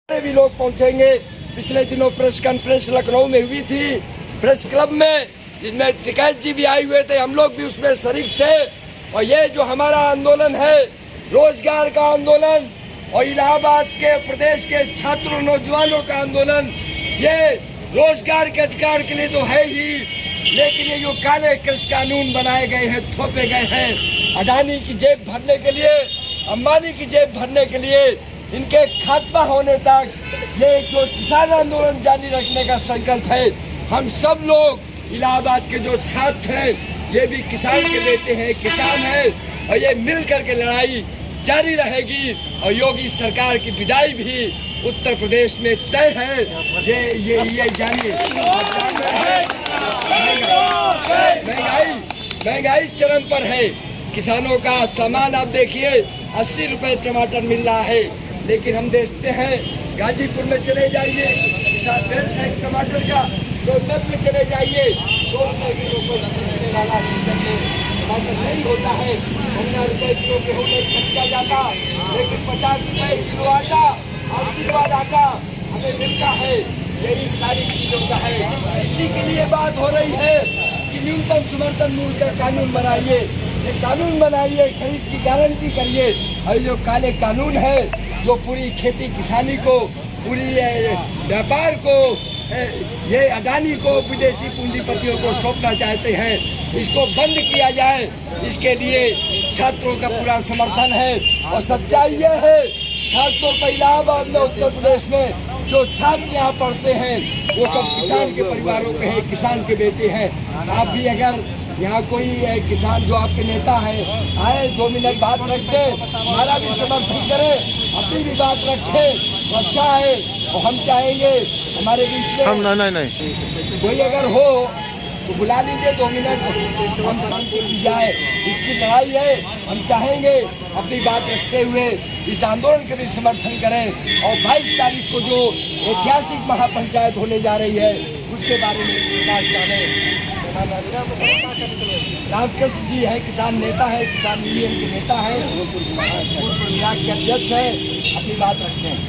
भी लोग पहुंचेंगे। पिछले दिनों प्रेस कॉन्फ्रेंस लखनऊ में हुई थी, प्रेस क्लब में, जिसमें टिकैत जी भी आए हुए थे, हम लोग भी उसमें शरीक थे। और ये जो हमारा आंदोलन है, रोजगार का आंदोलन और इलाहाबाद के प्रदेश के छात्रों नौजवानों का आंदोलन, ये रोजगार के अधिकार के लिए तो है ही, लेकिन ये जो काले कृषि कानून बनाए गए हैं, थोपे गए हैं अडानी की जेब भरने के लिए, अंबानी की जेब भरने के लिए, इनके खात्मा होने तक ये जो किसान आंदोलन जारी रखने का संकल्प है। हम सब लोग इलाहाबाद के जो छात्र हैं, ये भी किसान के बेटे हैं, किसान हैं, और ये मिल करके लड़ाई जारी रहेगी। और योगी सरकार की विदाई भी उत्तर प्रदेश में तय है। ये जानिए, महंगाई चरम पर है। किसानों का सामान आप देखिए, 80 रुपए टमाटर मिल रहा है, लेकिन हम देखते हैं गाजीपुर में चले जाइए, किसान बेच है टमाटर का, सोनभद्र में चले जाइए, 2 रुपए किलो को लगने वाला सीजन में टमाटर नहीं होता है। 15 रुपए किलो गेहूँ नहीं खरीदा जाता, लेकिन 50 रुपए किलो आटा, आशीर्वाद आटा हमें मिलता है। यही सारी चीजों का है। इसी के लिए बात हो रही है कि न्यूनतम समर्थन मूल्य का कानून बनाइए, ये कानून बनाइए, खरीद की गारंटी करिए। और जो काले कानून है, जो पूरी खेती किसानी को, पूरी व्यापार को, ये अडानी को, विदेशी पूंजीपतियों को सौंपना चाहते हैं, इसको बंद किया जाए। इसके लिए छात्रों का पूरा समर्थन है। और सच्चाई ये है, खासतौर पर इलाहाबाद में, उत्तर प्रदेश में जो छात्र यहाँ पढ़ते हैं, वो सब किसान के परिवारों के हैं, किसान के बेटे हैं। आप भी अगर यहाँ कोई किसान जो आपके नेता है, आए 2 मिनट बात रखते, हमारा भी समर्थन करें, अपनी भी बात रखें, तो अच्छा है। और हम चाहेंगे हमारे बीच में हम नहीं कोई अगर हो तो बुला लीजिए, 2 मिनट हम शांति की जाए। इसकी लड़ाई है, हम चाहेंगे अपनी बात रखते हुए इस आंदोलन के भी समर्थन करें। और 22 तारीख को जो ऐतिहासिक महापंचायत होने जा रही है, उसके बारे में प्रकाश डालें। रामकृष्ण जी है, किसान नेता है, किसान यूनियन के नेता है, पूर्व विभाग के अध्यक्ष है, अपनी बात रखते हैं।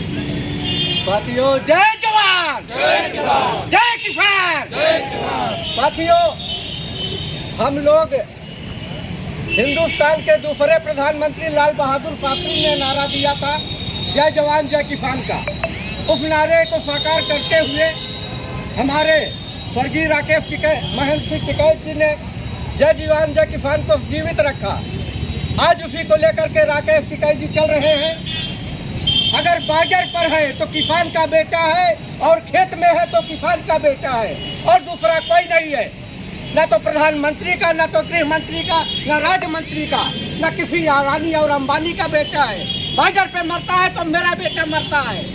साथियों, जय जवान, जय किसान, जय किसान, जय किसान। साथियों, हम लोग हिंदुस्तान के दूसरे प्रधानमंत्री लाल बहादुर शास्त्री ने नारा दिया था, जय जवान जय किसान का। उस नारे को साकार करते हुए हमारे स्वर्गीय महेंद्र सिंह टिकैत जी ने जय जवान जय किसान को जीवित रखा। आज उसी को लेकर के राकेश टिकैत जी चल रहे हैं। अगर बाजार पर है तो किसान का बेटा है, और खेत में है तो किसान का बेटा है, और दूसरा कोई नहीं है। न तो प्रधानमंत्री का, न तो गृह मंत्री का, न राज्य मंत्री का, न किसी अडानी और अंबानी का बेटा है। बाजार पे मरता है तो मेरा बेटा मरता है,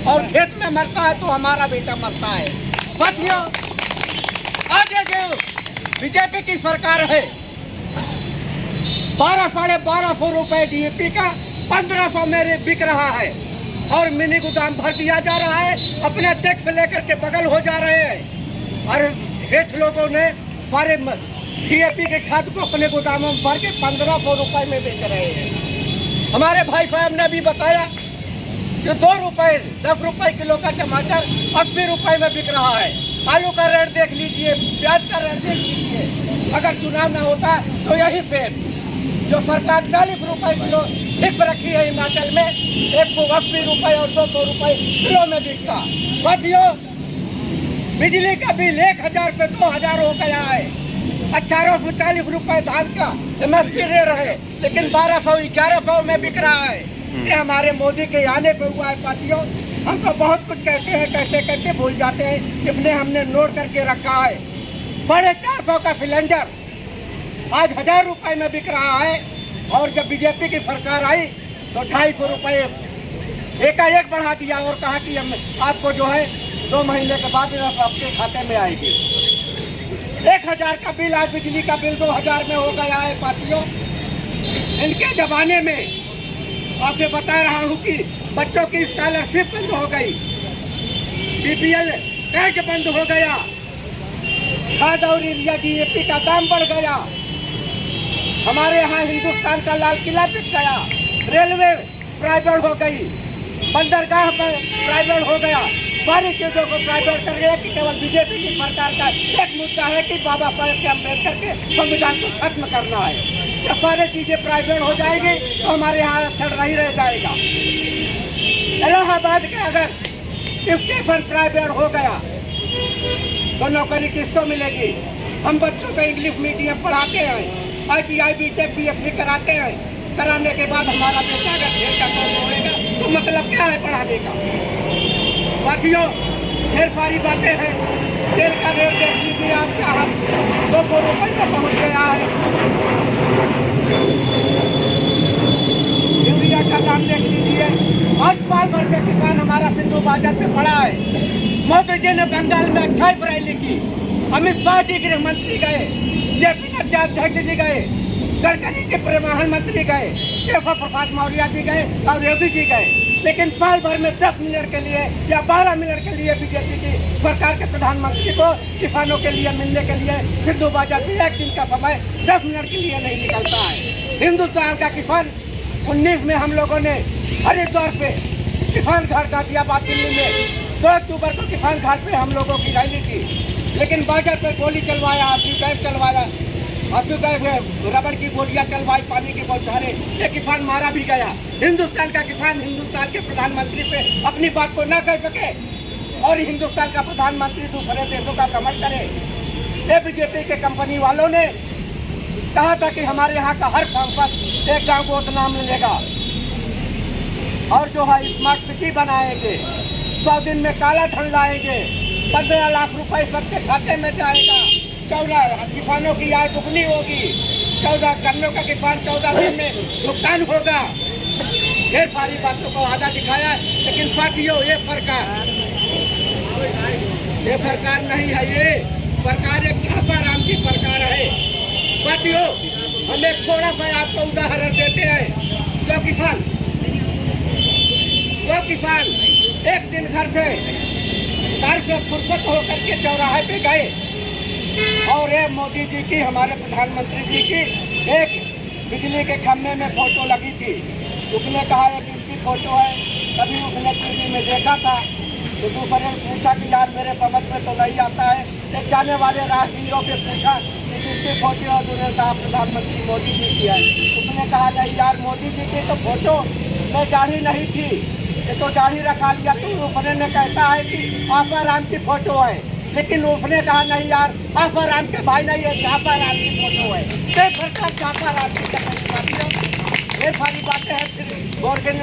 और खेत में मरता है तो हमारा बेटा मरता है। साथियों, आज जो बीजेपी की सरकार है, 1200-1250 रुपए DAP का 1500 में बिक रहा है, और मिनी गोदाम भर दिया जा रहा है। अपने अध्यक्ष से लेकर के बगल हो जा रहे हैं, और सेठ लोगों ने सारे DAP के खाद को अपने गोदामों में भर के 1500 रुपए में बेच रहे हैं। हमारे भाई साहब ने भी बताया कि 2 रुपए 10 रुपए किलो का टमाटर 80 रुपए में बिक रहा है। आलू का रेट देख लीजिए, प्याज का रेट देख लीजिए। अगर चुनाव ना होता तो यही फेर जो सरकार 40 रुपए किलो फिक्स रखी है हिमाचल में, 180 रुपए और 200 रुपए किलो में बिकता। साथियों, बिजली का बिल 1000 से 2000 हो गया है। 1840 रुपए धान का MSP रेट है, लेकिन 1200-1100 में बिक रहा है। ये हमारे मोदी के आने पे हुआ है। साथियों, हम तो बहुत कुछ कहते हैं, कहते कहते भूल जाते हैं। इसलिए हमने नोट करके रखा है, 450 का सिलेंडर आज 1000 रुपए में बिक रहा है। और जब बीजेपी की सरकार आई तो 250 रुपए एकाएक बढ़ा दिया, और कहा कि हम आपको जो है 2 महीने के बाद आपके खाते में आएगी। 1000 का बिल, आज बिजली का बिल 2000 में हो गया है। साथियों, इनके जमाने में आपसे बता रहा हूँ कि बच्चों की स्कॉलरशिप बंद हो गई, BPL कार्ड बंद हो गया, खाद और यूरिया DAP का दाम बढ़ गया, हमारे यहाँ हिंदुस्तान का लाल किला बिक गया, रेलवे प्राइवेट हो गई, बंदरगाह प्राइवेट हो गया, सारी चीजों को प्राइवेट कर गया कि केवल बीजेपी की सरकार का एक मुद्दा है कि बाबा साहेब अम्बेडकर के संविधान को खत्म करना है। जब सारी चीजें प्राइवेट हो जाएगी तो हमारे यहाँ आरक्षण नहीं रह जाएगा। इलाहाबाद का अगर स्टेशन प्राइवेट हो गया तो नौकरी किसको मिलेगी? हम बच्चों को इंग्लिश मीडियम पढ़ाते हैं, ITI BTech BSc कराते हैं, कराने के बाद हमारा बेटा अगर खेल का काम होगा तो मतलब क्या है पढ़ाने का? साथियों, ढेर सारी बातें हैं। तेल का रेट देख लीजिए आप, क्या हाल 200 रुपये में पहुंच गया है। यूरिया का दाम देख लीजिए। 8 साल भर से किसान हमारा सिंधु बाजार पे पड़ा है। मोदी जी ने बंगाल में 28 रैली की, अमित शाह जी गृह मंत्री गए, JP नड्डा अध्यक्ष जी गए, गडकरी जी परिवहन मंत्री गए, केशव प्रसाद मौर्य जी गए और योगी जी गए, लेकिन साल भर में 10 मिनट के लिए या 12 मिनट के लिए बीजेपी की सरकार के प्रधानमंत्री को किसानों के लिए मिलने के लिए सिंधु बाजार में एक दिन का समय 10 मिनट के लिए नहीं निकलता है। हिंदुस्तान का किसान 19 में हम लोगों ने हरिद्वार पे किसान घाट गाजियाबाद दिल्ली में 2 अक्टूबर को किसान घाट पे हम लोगों की रैली थी, लेकिन बाजार पर गोली चलवाया, आंसू गैस चलवाया, आंसू गैस रबड़ की गोलियां चलवाई, पानी की बौछारें, ये किसान मारा भी गया। हिंदुस्तान का किसान हिंदुस्तान के प्रधानमंत्री पे अपनी बात को न कह सके और हिंदुस्तान का प्रधानमंत्री दूसरे देशों का भ्रमण करे। ये बीजेपी के कंपनी वालों ने कहा था कि हमारे यहाँ का हर सांसद एक गाँव को नाम मिलेगा और जो है स्मार्ट सिटी बनाएंगे, 100 दिन में काला धन लाएंगे, 15 लाख रुपए सबके खाते में जाएगा, 14 किसानों की आय दुगनी होगी, 14 गन्नों का किसान 14 दिन में भुगतान होगा। ढेर सारी बातों को आधा दिखाया, लेकिन साथियों ये सरकार नहीं है, ये सरकार एक छापाराम की सरकार है। साथियों, हम एक थोड़ा सा आपको उदाहरण देते हैं। जो किसान एक दिन घर से कार से फुर्सत होकर के चौराहे पे गए और ये मोदी जी की, हमारे प्रधानमंत्री जी की एक बिजली के खंभे में फोटो लगी थी। उसने कहा ये किसकी फोटो है? कभी उसने टीवी में देखा था तो दूसरे ने पूछा कि यार मेरे समझ में तो नहीं आता है। एक जाने वाले राहगीरों से पूछा कि किसकी फोटो है? उन्होंने कहा प्रधानमंत्री मोदी जी की है। उसने कहा नहीं यार, मोदी जी की तो फोटो में दाढ़ी नहीं थी, ये तो दाढ़ी रखा लिया। तो उसने ने कहता है कि आसाराम की फोटो है, लेकिन उसने कहा नहीं यार, आसाराम के भाई नहीं है, छापाराम की फोटो है। सरकार छापाराम की ये सारी बातें हैं, फिर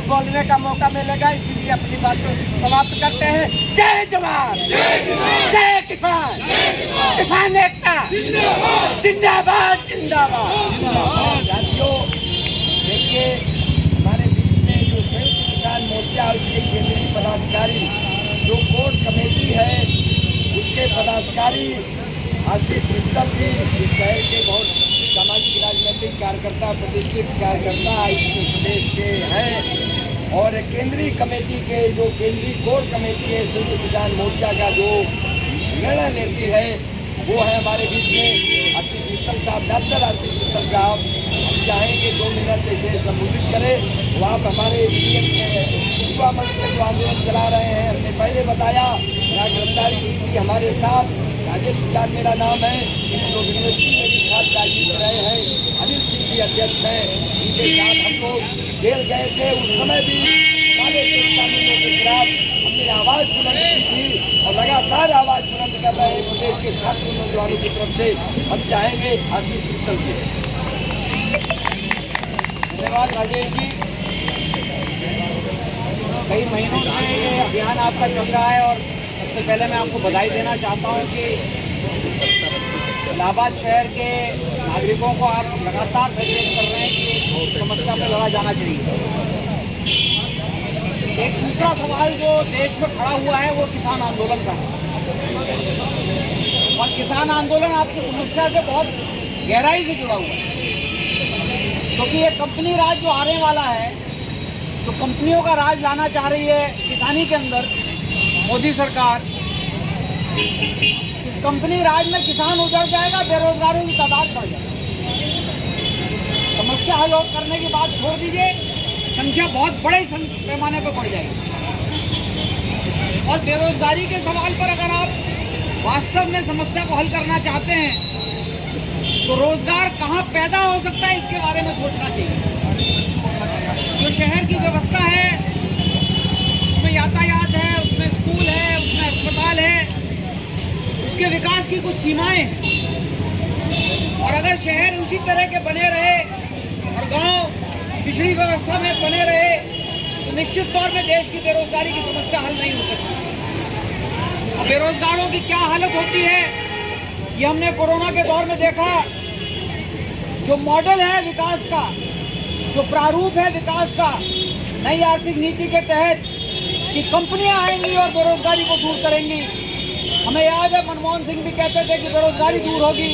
बोलने का मौका मिलेगा, इसलिए अपनी बात को समाप्त करते हैं। जय जवान, जय किसान, किसान एकता जिंदाबाद जिंदाबाद। साथियों, देखिए हमारे बीच में जो संयुक्त किसान मोर्चा उसके केंद्रीय पदाधिकारी, जो कोर कमेटी है उसके पदाधिकारी आशीष मित्तल जी, इस शहर के बहुत सामाजिक राजनीतिक कार्यकर्ता, प्रतिष्ठित कार्यकर्ता इस प्रदेश के हैं, और केंद्रीय कमेटी के जो केंद्रीय कोर कमेटी है संयुक्त किसान मोर्चा का जो निर्णय लेती है वो है हमारे बीच में आशीष मित्तल साहब, डॉक्टर आशीष मित्तल साहब। हम चाहेंगे 2 मिनट इसे संबोधित करें। वो आप हमारे युवा मंच में जो आंदोलन चला रहे हैं, हमने पहले बताया, यहाँ गिरफ्तारी की थी हमारे साथ राजेश सिंह मेरा नाम है, लोग यूनिवर्सिटी में भी छात्र राजनीति कर रहे हैं, अनिल सिंह भी अध्यक्ष हैं, इनके साथ हम लोग जेल गए थे। उस समय भी हमारे कानूनों के खिलाफ हमने आवाज़ बुलंद की थी और लगातार आवाज़ बुलंद कर रहे हैं प्रदेश के छात्र नौजवानों की तरफ से। हम चाहेंगे आशीष मित्तल से। धन्यवाद राजेश जी। कई महीनों से ये अभियान आपका चल रहा है और सबसे पहले मैं आपको बधाई देना चाहता हूँ कि इलाहाबाद शहर के नागरिकों को आप लगातार सचेत कर रहे हैं कि इस समस्या पर लड़ा जाना चाहिए। एक दूसरा सवाल जो देश में खड़ा हुआ है वो किसान आंदोलन का है, और किसान आंदोलन आपकी समस्या से बहुत गहराई से जुड़ा हुआ है, क्योंकि ये कंपनी राज जो आने वाला है, तो कंपनियों का राज लाना चाह रही है किसानी के अंदर मोदी सरकार। इस कंपनी राज में किसान उजड़ जाएगा, बेरोजगारों की तादाद बढ़ जाएगी। समस्या हल करने की बात छोड़ दीजिए, संख्या बहुत बड़े पैमाने पर बढ़ जाएगी। और बेरोजगारी के सवाल पर अगर आप वास्तव में समस्या को हल करना चाहते हैं तो रोजगार कहाँ पैदा हो सकता है इसके बारे में सोचना चाहिए। जो शहर की व्यवस्था है उसमें यातायात है, उसमें स्कूल है, उसमें अस्पताल है, उसके विकास की कुछ सीमाएं हैं। और अगर शहर उसी तरह के बने रहे और गांव पिछड़ी व्यवस्था में बने रहे तो निश्चित तौर में देश की बेरोजगारी की समस्या हल नहीं हो सकती। अब बेरोजगारों की क्या हालत होती है ये हमने कोरोना के दौर में देखा। जो मॉडल है विकास का, जो प्रारूप है विकास का नई आर्थिक नीति के तहत कि कंपनियां आएंगी और बेरोजगारी को दूर करेंगी। हमें याद है मनमोहन सिंह भी कहते थे कि बेरोजगारी दूर होगी।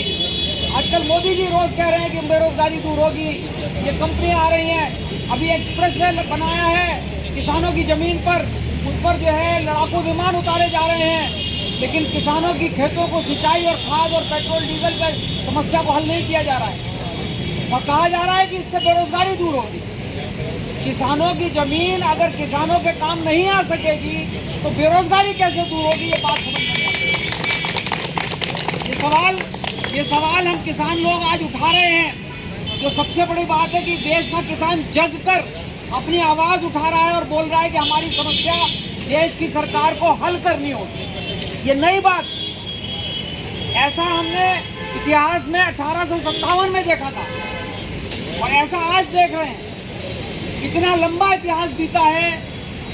आजकल मोदी जी रोज कह रहे हैं कि बेरोजगारी दूर होगी, ये कंपनियां आ रही हैं। अभी एक्सप्रेसवे बनाया है किसानों की जमीन पर, उस पर जो है लड़ाकू विमान उतारे जा रहे हैं, लेकिन किसानों की खेतों को सिंचाई और खाद और पेट्रोल डीजल पर समस्या को हल नहीं किया जा रहा है। और कहा जा रहा है कि इससे बेरोजगारी दूर होगी। किसानों की जमीन अगर किसानों के काम नहीं आ सकेगी तो बेरोजगारी कैसे दूर होगी, ये बात समझ नहीं आती। ये सवाल हम किसान लोग आज उठा रहे हैं। जो सबसे बड़ी बात है कि देश का किसान जग कर अपनी आवाज उठा रहा है और बोल रहा है कि हमारी समस्या देश की सरकार को हल करनी होगी। ये नई बात, ऐसा हमने इतिहास में 1857 में देखा था और ऐसा आज देख रहे हैं। इतना लंबा इतिहास बीता है,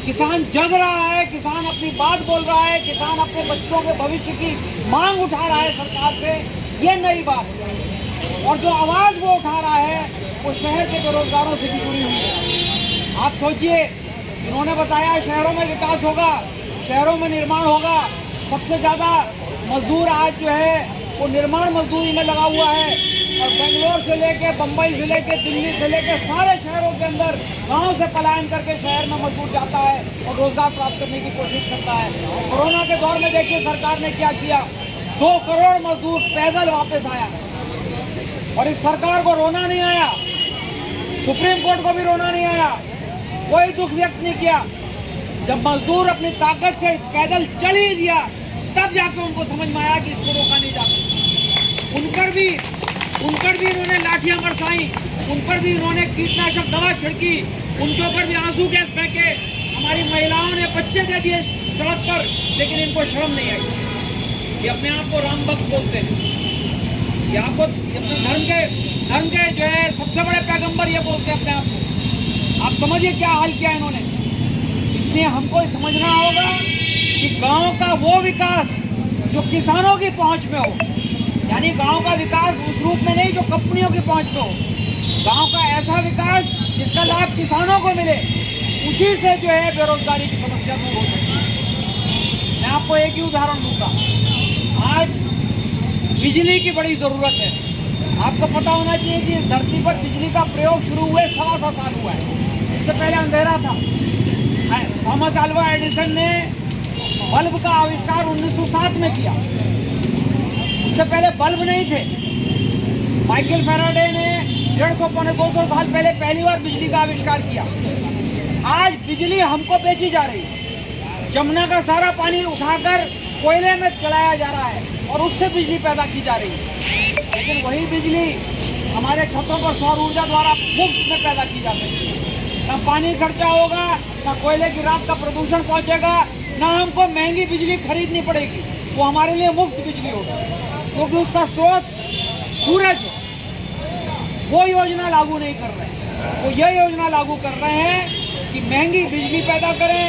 किसान जग रहा है, किसान अपनी बात बोल रहा है, किसान अपने बच्चों के भविष्य की मांग उठा रहा है सरकार से। ये नई बात है। और जो आवाज वो उठा रहा है वो शहर के बेरोजगारों से भी जुड़ी हुई है। आप सोचिए, इन्होंने बताया शहरों में विकास होगा, शहरों में निर्माण होगा। सबसे ज्यादा मजदूर आज जो है वो निर्माण मजदूरी में लगा हुआ है और बेंगलोर से लेके बम्बई से लेके दिल्ली से लेके सारे शहरों के अंदर गांव से पलायन करके शहर में मजदूर जाता है और रोजगार प्राप्त करने की कोशिश करता है। कोरोना के दौर में देखिए सरकार ने क्या किया, 2 करोड़ मजदूर पैदल वापस आया और इस सरकार को रोना नहीं आया, सुप्रीम कोर्ट को भी रोना नहीं आया, कोई दुख व्यक्त नहीं किया। जब मजदूर अपनी ताकत से पैदल चल ही दिया तब जाके उनको समझ में आया कि इसको रोका नहीं जा सकता। उन पर भी इन्होंने लाठियां बरसाई, उन पर भी इन्होंने कीटनाशक दवा छिड़की, उनके ऊपर भी आंसू गैस फेंके, हमारी महिलाओं ने बच्चे दे दिए सड़क पर, लेकिन इनको शर्म नहीं आई। ये अपने आप को राम भक्त बोलते हैं, ये आपको अपने धर्म के जो है सबसे बड़े पैगंबर ये बोलते हैं अपने आप को। आप समझिए क्या हाल किया इन्होंने। इसलिए हमको समझना होगा कि गांव का वो विकास जो किसानों की पहुंच में हो, यानी गांव का विकास उस रूप में नहीं जो कंपनियों की पहुंच में हो, गांव का ऐसा विकास जिसका लाभ किसानों को मिले, उसी से जो है बेरोजगारी की समस्या दूर हो सकती है। मैं आपको एक ही उदाहरण दूंगा। आज बिजली की बड़ी जरूरत है। आपको पता होना चाहिए कि इस धरती पर बिजली का प्रयोग शुरू हुए 125 साल हुआ है। इससे पहले अंधेरा था। थॉमस अल्वा एडिसन ने बल्ब का आविष्कार 1907 में किया। उससे पहले बल्ब नहीं थे। माइकल फैराडे ने 150 पौने 200 साल पहले पहली बार बिजली का आविष्कार किया। आज बिजली हमको बेची जा रही है। जमुना का सारा पानी उठाकर कोयले में चलाया जा रहा है और उससे बिजली पैदा की जा रही है। लेकिन वही बिजली हमारे छतों पर सौर ऊर्जा द्वारा मुफ्त में पैदा की जा सकती है। ना पानी खर्चा होगा, ना कोयले की राख का प्रदूषण पहुंचेगा, ना हमको महंगी बिजली खरीदनी पड़ेगी। वो हमारे लिए मुफ्त बिजली होगी, क्योंकि उसका स्रोत सूरज है। वो योजना लागू नहीं कर रहे हैं। वो ये योजना लागू कर रहे हैं कि महंगी बिजली पैदा करें,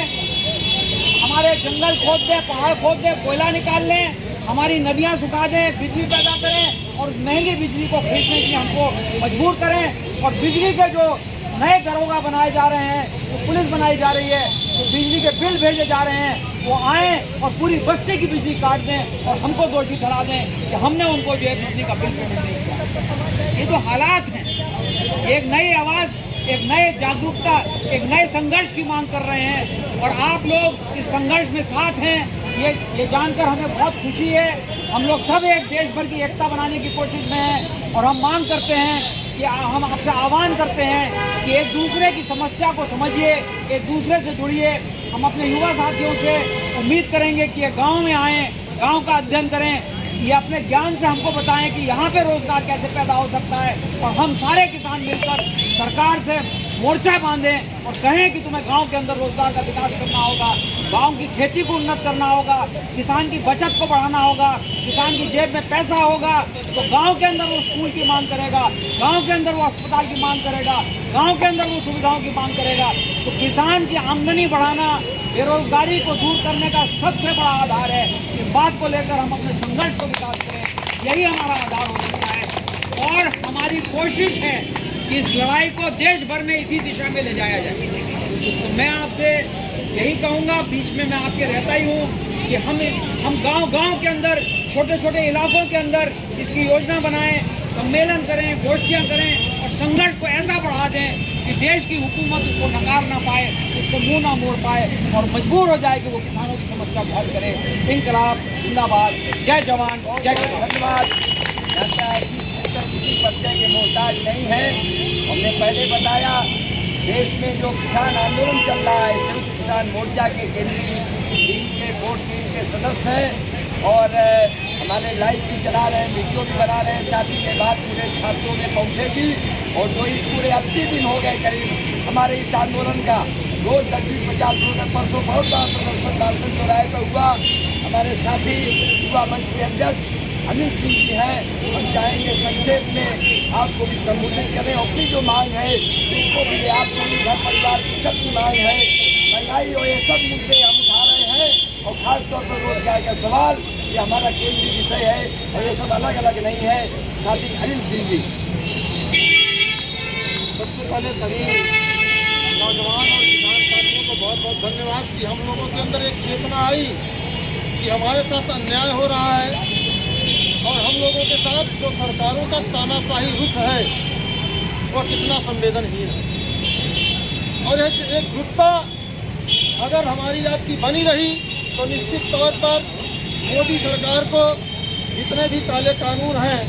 हमारे जंगल खोद दें, पहाड़ खोद दें, कोयला निकाल लें, हमारी नदियां सुखा दें, बिजली पैदा करें और उस महंगी बिजली को खरीदने के लिए हमको मजबूर करें। और बिजली के जो नए दरोगा बनाए जा रहे हैं, वो पुलिस बनाई जा रही है, तो बिजली के बिल भेजे जा रहे हैं, वो आएँ और पूरी बस्ती की बिजली काट दें और हमको दोषी ठहरा दें कि हमने उनको जो है बिजली का बिल पेमेंट नहीं किया। ये जो हालात हैं, एक नई आवाज़, एक नए जागरूकता, एक नए संघर्ष की मांग कर रहे हैं और आप लोग इस संघर्ष में साथ हैं, ये जानकर हमें बहुत खुशी है। हम लोग सब एक देश भर की एकता बनाने की कोशिश में हैं और हम मांग करते हैं कि हम आपसे आह्वान करते हैं कि एक दूसरे की समस्या को समझिए, एक दूसरे से जुड़िए। हम अपने युवा साथियों से उम्मीद करेंगे कि ये गांव में आएँ, गांव का अध्ययन करें, ये अपने ज्ञान से हमको बताएं कि यहाँ पे रोजगार कैसे पैदा हो सकता है, और हम सारे किसान मिलकर सरकार से मोर्चा बांधें और कहें कि तुम्हें गांव के अंदर रोजगार का विकास करना होगा, गांव की खेती को उन्नत करना होगा, किसान की बचत को बढ़ाना होगा, किसान की जेब में पैसा होगा तो गांव के अंदर वो स्कूल की मांग करेगा, गांव के अंदर वो अस्पताल की मांग करेगा, गांव के अंदर वो सुविधाओं की मांग करेगा। तो किसान की आमदनी बढ़ाना बेरोजगारी को दूर करने का सबसे बड़ा आधार है। इस बात को लेकर हम अपने संघर्ष को विकास करें, यही हमारा आधार हो सकता है। और हमारी कोशिश है कि इस लड़ाई को देश भर में इसी दिशा में ले जाया जाए। तो मैं आपसे यही कहूँगा, बीच में मैं आपके रहता ही हूँ, कि हम गांव के अंदर, छोटे छोटे इलाकों के अंदर इसकी योजना बनाएं, सम्मेलन करें, गोष्ठियाँ करें और संघर्ष को ऐसा बढ़ा दें कि देश की हुकूमत उसको नकार ना पाए, उसको मुंह ना मोड़ पाए और मजबूर हो जाए कि वो किसानों की समस्या को हल करे। इनकलाब जिंदाबाद, जय जवान जय किसान। धन्यवाद। जनता ऐसी किसी पत्ते के मोहताज नहीं है। हमने पहले बताया, देश में जो किसान आंदोलन चल रहा है, संयुक्त किसान मोर्चा के केंद्रीय टीम के बोर्ड टीम के सदस्य हैं और हमारे लाइव भी चला रहे हैं, वीडियो भी बना रहे हैं। शादी के बाद पूरे छात्रों में पहुँचेगी और जो इस पूरे 80 दिन हो गए करीब हमारे इस आंदोलन का, रोज 30-50 लोग, परसों बहुत बड़ा प्रदर्शन लालगंज चौराहे पर हुआ। हमारे साथी युवा मंच के अध्यक्ष अनिल सिंह जी हैं। हम चाहेंगे संक्षेप में आपको भी संबोधित करें, अपनी जो मांग है इसको भी, आपको भी, घर परिवार की सबकी मांग है, महंगाई और ये सब मुद्दे हम उठा रहे हैं और खासतौर पर रोजगार का सवाल, ये हमारा केंद्रीय विषय है और ये सब अलग अलग नहीं है। साथी अनिल सिंह जी। सबसे पहले सभी नौजवान और किसान साथियों को बहुत बहुत धन्यवाद कि हम लोगों के अंदर एक चेतना आई कि हमारे साथ अन्याय हो रहा है और हम लोगों के साथ जो सरकारों का तानाशाही रुख है वो कितना संवेदनहीन है। और एकजुटता अगर हमारी आपकी बनी रही तो निश्चित तौर पर मोदी सरकार को जितने भी काले कानून हैं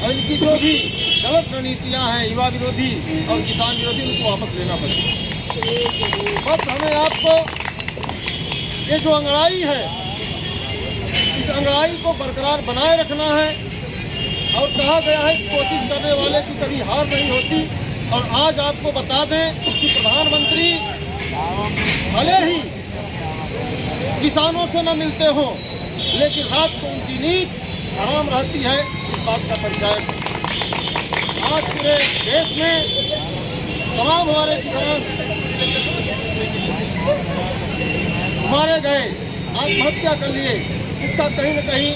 और इनकी जो भी गलत रणनीतियाँ हैं, युवा विरोधी और किसान विरोधी, उनको वापस लेना पड़ेगा। बस हमें आपको ये जो अंगड़ाई है, इस अंगड़ाई को बरकरार बनाए रखना है। और कहा गया है कोशिश करने वाले की कभी हार नहीं होती। और आज आपको बता दें कि प्रधानमंत्री भले ही किसानों से न मिलते हों, लेकिन रात को उनकी नींद हराम रहती है, इस बात का परिचय। आज पूरे देश में तमाम हमारे किसान मारे गए, आत्महत्या कर लिए, इसका कहीं न कहीं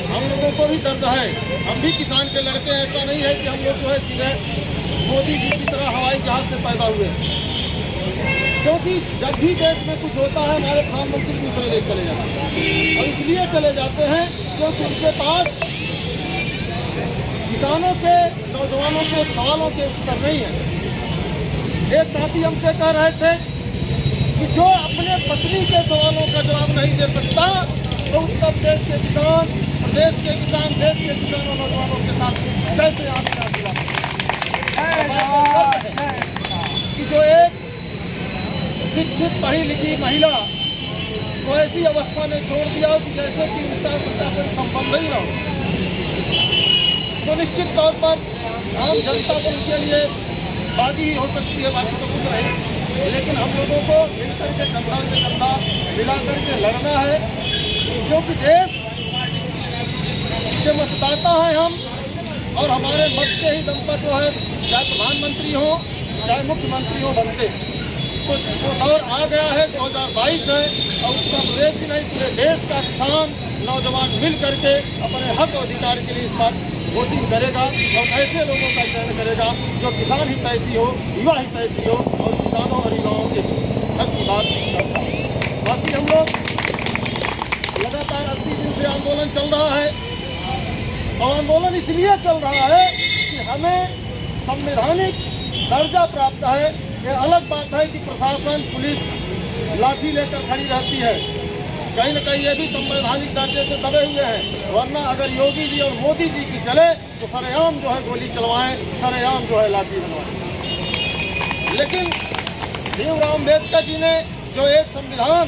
हम लोगों को भी दर्द है। हम भी किसान के लड़के हैं, ऐसा नहीं है कि हम लोग जो है सीधे मोदी जी की तरह हवाई जहाज से पैदा हुए। क्योंकि जब भी देश में कुछ होता है हमारे प्रधानमंत्री दूसरे देश चले जाते हैं और इसलिए चले जाते हैं क्योंकि उनके पास किसानों के, नौजवानों के सवालों के उत्तर नहीं है। एक साथी हमसे कह रहे थे कि जो अपने पत्नी के सवालों का जवाब नहीं दे सकता तो उत्तर प्रदेश के किसान, प्रदेश के किसान, देश के किसानों, नौजवानों के साथ कैसे आपका कि जो एक शिक्षित पढ़ी लिखी महिला को ऐसी अवस्था में छोड़ दिया कि जैसे कि उनका कोई संबंध ही ना हो, तो निश्चित तौर पर आम जनता को उनके लिए बागी ही हो सकती है, बाकी तो कुछ नहीं। लेकिन हम लोगों को मिलकर के कंधा से कंधा मिला करके लड़ना है, क्योंकि देश के मतदाता हैं हम और हमारे मत के ही दम पर जो है चाहे प्रधानमंत्री हो चाहे मुख्यमंत्री हो बनते। तो दौर आ गया है, 2022 है और उत्तर प्रदेश ही नहीं पूरे देश का किसान नौजवान मिल करके अपने हक और अधिकार के लिए इस बार वोटिंग करेगा और ऐसे लोगों का चयन करेगा जो किसान ही तैसी हो, युवा ही तैसी हो और किसानों और युवाओं के हक की बात करता है। बाकी हम लोग लगातार 80 दिन से आंदोलन चल रहा है और आंदोलन इसलिए चल रहा है कि हमें संवैधानिक दर्जा प्राप्त है। ये अलग बात है कि प्रशासन, पुलिस लाठी लेकर खड़ी रहती है, कहीं न कहीं ये भी संवैधानिक दर्जे से दबे हुए हैं। वरना अगर योगी जी और मोदी जी की चले तो सरेआम जो है गोली चलवाएं, सरेआम जो है लाठी बनवाएं। लेकिन भीमराव अम्बेडकर जी ने जो एक संविधान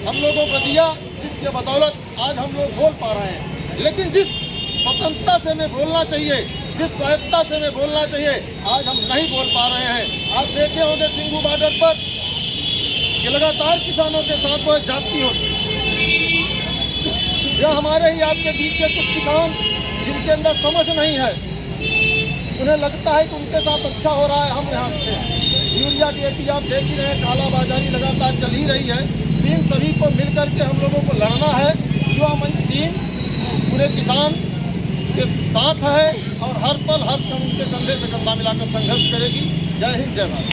हम लोगों को दिया, जिसके बदौलत आज हम लोग बोल पा रहे हैं। लेकिन जिस स्वतंत्रता से हमें बोलना चाहिए, जिस स्वायत्तता से हमें बोलना चाहिए, आज हम नहीं बोल पा रहे हैं। आप देखे होंगे सिंघू बॉर्डर पर कि लगातार किसानों के साथ वो जाती होती। यह हमारे ही आपके बीच के कुछ किसान जिनके अंदर समझ नहीं है, उन्हें लगता है कि उनके साथ अच्छा हो रहा है, हम यहाँ से यूरिया DAP आप देख ही रहे हैं, कालाबाजारी लगातार चल ही रही है। इन सभी को मिलकर के हम लोगों को लड़ना है। युवा मंच टीम पूरे किसान के साथ है और हर पल हर क्षण उनके कंधे से कंधा मिलाकर संघर्ष करेगी। जय हिंद, जय भारत।